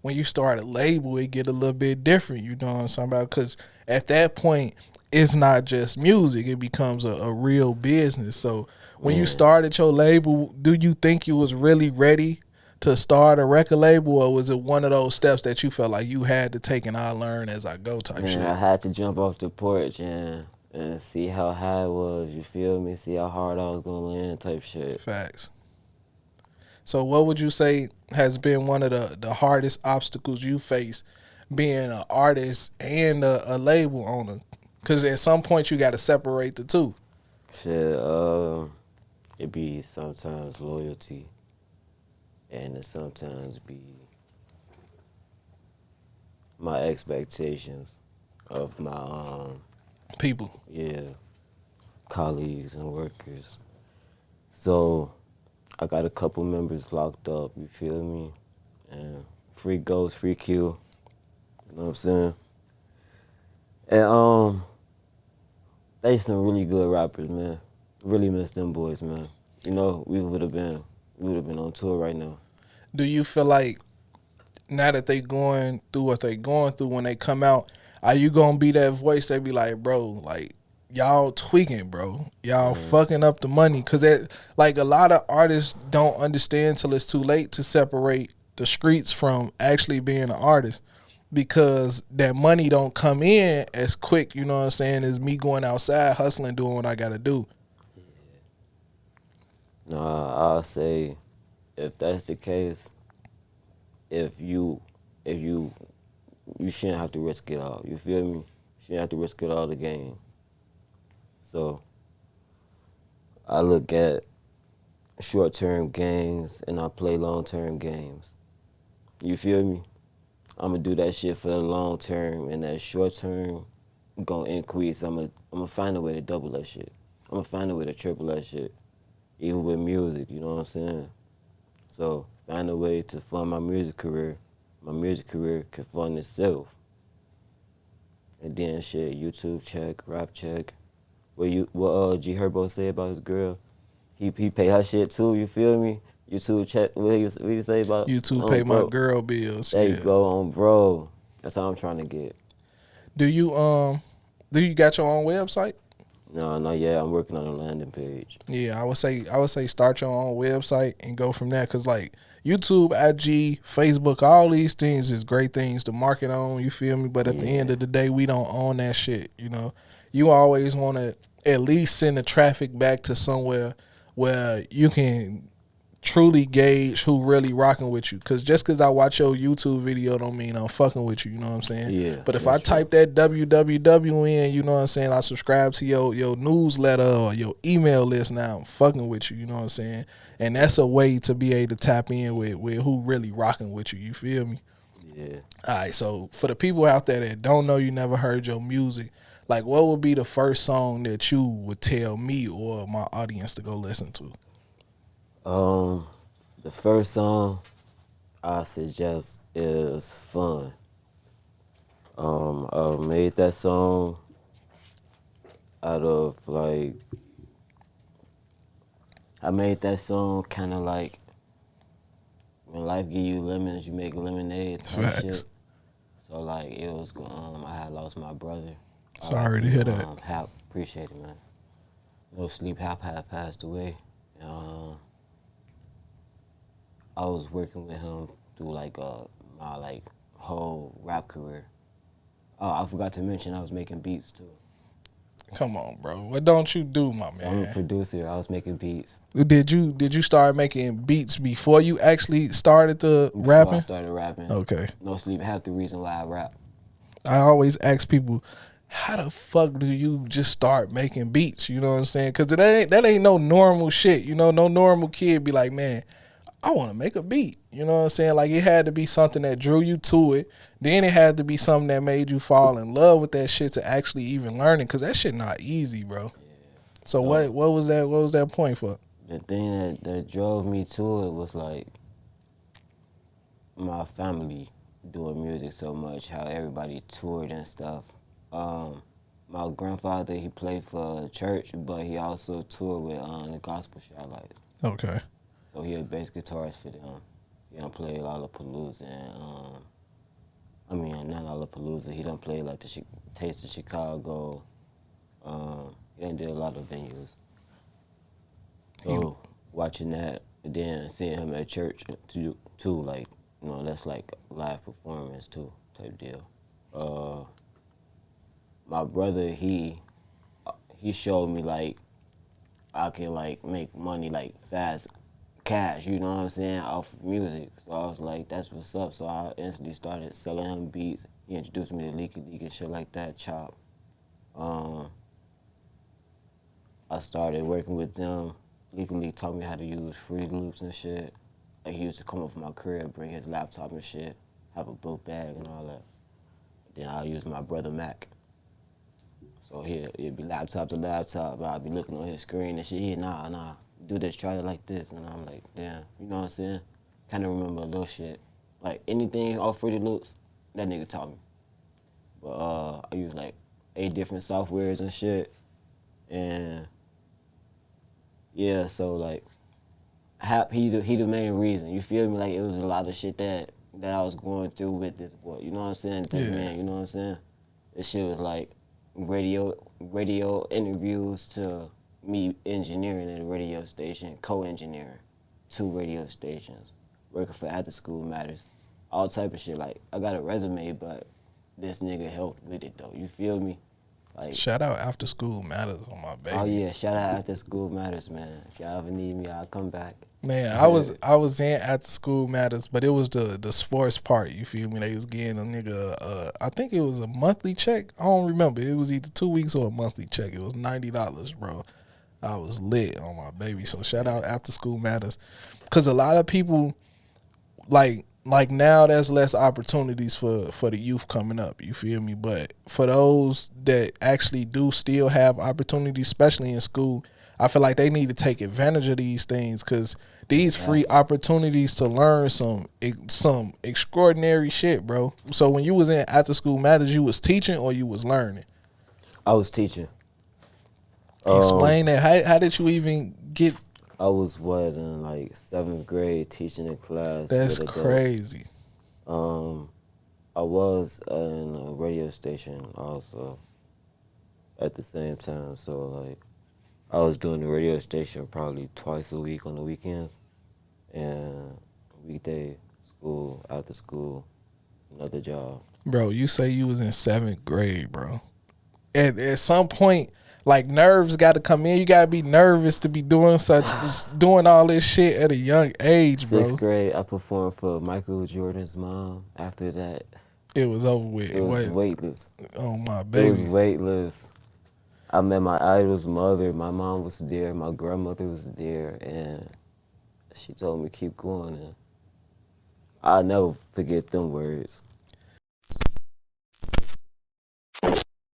when you start a label, it get a little bit different. You know what I'm talking about? Because at that point, it's not just music; it becomes a real business. So when you Man, started your label, do you think you was really ready to start a record label, or was it one of those steps that you felt like you had to take and I learn as I go type man, I shit? had to jump off the porch and see how high it was. You feel me? See how hard I was gonna land, type shit. Facts. So what would you say has been one of the hardest obstacles you face being an artist and a label owner? Because at some point you got to separate the two. Shit, it be sometimes loyalty, and it sometimes be my expectations of my People. yeah, colleagues and workers. So I got a couple members locked up, you feel me? And free Ghost, free Q, you know what I'm saying? And they some really good rappers, man. Really miss them boys, man. You know, we would have been on tour right now. Do you feel like now that they going through what they going through when they come out, are you gonna be that voice that be like, bro, like y'all tweaking, bro, y'all Man, fucking up the money? Because it like a lot of artists don't understand till it's too late to separate the streets from actually being an artist because that money don't come in as quick. You know what I'm saying? As me going outside hustling, doing what I gotta do. nah, I'll say if that's the case, if you if you shouldn't have to risk it all. You feel me? You shouldn't have to risk it all to gain. So I look at short term gains and I play long term games. You feel me? I'm gonna do that shit for the long term, and that short term gonna increase. I'm gonna find a way to double that shit. I'm gonna find a way to triple that shit, even with music. You know what I'm saying? So find a way to fund my music career. My music career can fund itself, and then shit, YouTube check, rap check. What G Herbo say about his girl? He pay her shit too. You feel me? YouTube check. What you say about YouTube pay my bro? girl bills. There you Yeah. go on bro. That's how I'm trying to get. Do you do you got your own website? No, not yet. I'm working on a landing page. Yeah, I would say start your own website and go from there. Cause like YouTube, IG, Facebook, all these things is great things to market on. You feel me? But at the end Yeah, of the day, we don't own that shit. You know, you always want to at least send the traffic back to somewhere where you can truly gauge who really rocking with you. Cause just cause I watch your YouTube video don't mean I'm fucking with you. You know what I'm saying? yeah, But if I that's true. type that www in, you know what I'm saying, I subscribe to your newsletter or your email list, now I'm fucking with you. You know what I'm saying? And that's a way to be able to tap in with who really rocking with you. You feel me? Yeah. All right. So for the people out there that don't know, you never heard your music, like what would be the first song that you would tell me or my audience to go listen to? Um, the first song I suggest is "Fun." I made that song out of like I made that song kind of like when life give you lemons, you make lemonade type Facts. shit. So like it was I had lost my brother. Sorry to R.I.P. hear that. Hap, appreciate it, man. No sleep. Hap had passed away. Um, I was working with him through like my like whole rap career. Oh, I forgot to mention I was making beats too. Come on, bro. What don't you do, my I'm a man? producer. I was making beats Did you start making beats before you actually started the before I rapping? started rapping. Okay. No sleep. Half the reason why I rap. I always ask people, how the fuck do you just start making beats? You know what I'm saying? Because that ain't no normal shit. You know, no normal kid be like, man, I want to make a beat. You know what I'm saying? Like it had to be something that drew you to it. Then it had to be something that made you fall in love with that shit to actually even learn it. Cause that shit not easy, bro. So So what was that point for? the thing that drove me to it was like my family doing music so much, how everybody toured and stuff. Um, my grandfather, he played for a church, but he also toured with the Gospel Starlight. Okay. So he a bass guitarist for them. He done played Lollapalooza and I mean not Lollapalooza. He done played like the Taste of Chicago. He done did a lot of venues. He, So watching that and then seeing him at church too, like that's like live performance too type deal. My brother he showed me like I can like make money like fast cash, you know what I'm saying, off of music. So I was like, that's what's up. So I instantly started selling him beats. He introduced me to Leaky League and shit like that, Chop. Um, I started working with them. Leaky League taught me how to use Fruity Loops and shit. Like he used to come up from my crib, bring his laptop and shit, have a book bag and all that. Then I'll use my brother Mac. So it'd be laptop to laptop, but I'll be looking on his screen and shit. Nah, do this, try it like this. And I'm like, damn, you know what I'm saying? Kind of remember a little shit. Like anything off Fruity Loops, that nigga taught me. But I use like 8 different softwares and shit. And yeah, so like, he the main reason. You feel me? Like it was a lot of shit that I was going through with this boy. You know what I'm saying? This Yeah. man, you know what I'm saying? This shit was like radio interviews to me engineering at a radio station, co-engineering 2 radio stations, working for After School Matters, all type of shit. Like I got a resume, but this nigga helped with it though. You feel me? Like, shout out After School Matters on my oh baby. yeah, shout out After School Matters, man. If y'all ever need me, I'll come back. Man, I was in After School Matters, but it was the sports part. You feel me? They was getting a nigga. I think it was a monthly check. I don't remember. It was either 2 weeks or a monthly check. It was $90, bro. I was lit on my baby. So shout out After School Matters, because a lot of people like now there's less opportunities for the youth coming up. You feel me? But for those that actually do still have opportunities, especially in school, I feel like they need to take advantage of these things, because these free opportunities to learn some extraordinary shit, bro. So when you was in After School Matters, you was teaching or you was learning? I was teaching. Explain that. How did you even get? I was in like 7th grade teaching a class That's with adults. crazy. I was in a radio station also at the same time. So like I was doing the radio station probably twice a week on the weekends, and weekday school, after school, another job. Bro, you say you was in 7th grade, bro. At some point, like, nerves got to come in. You got to be nervous to be doing all this shit at a young age, bro. 6th grade, I performed for Michael Jordan's mom. After that, It was over with. it was weightless. Oh, my It was baby. weightless. I met my idol's mother. My mom was there. My grandmother was there, and she told me keep going. And I'll never forget them words.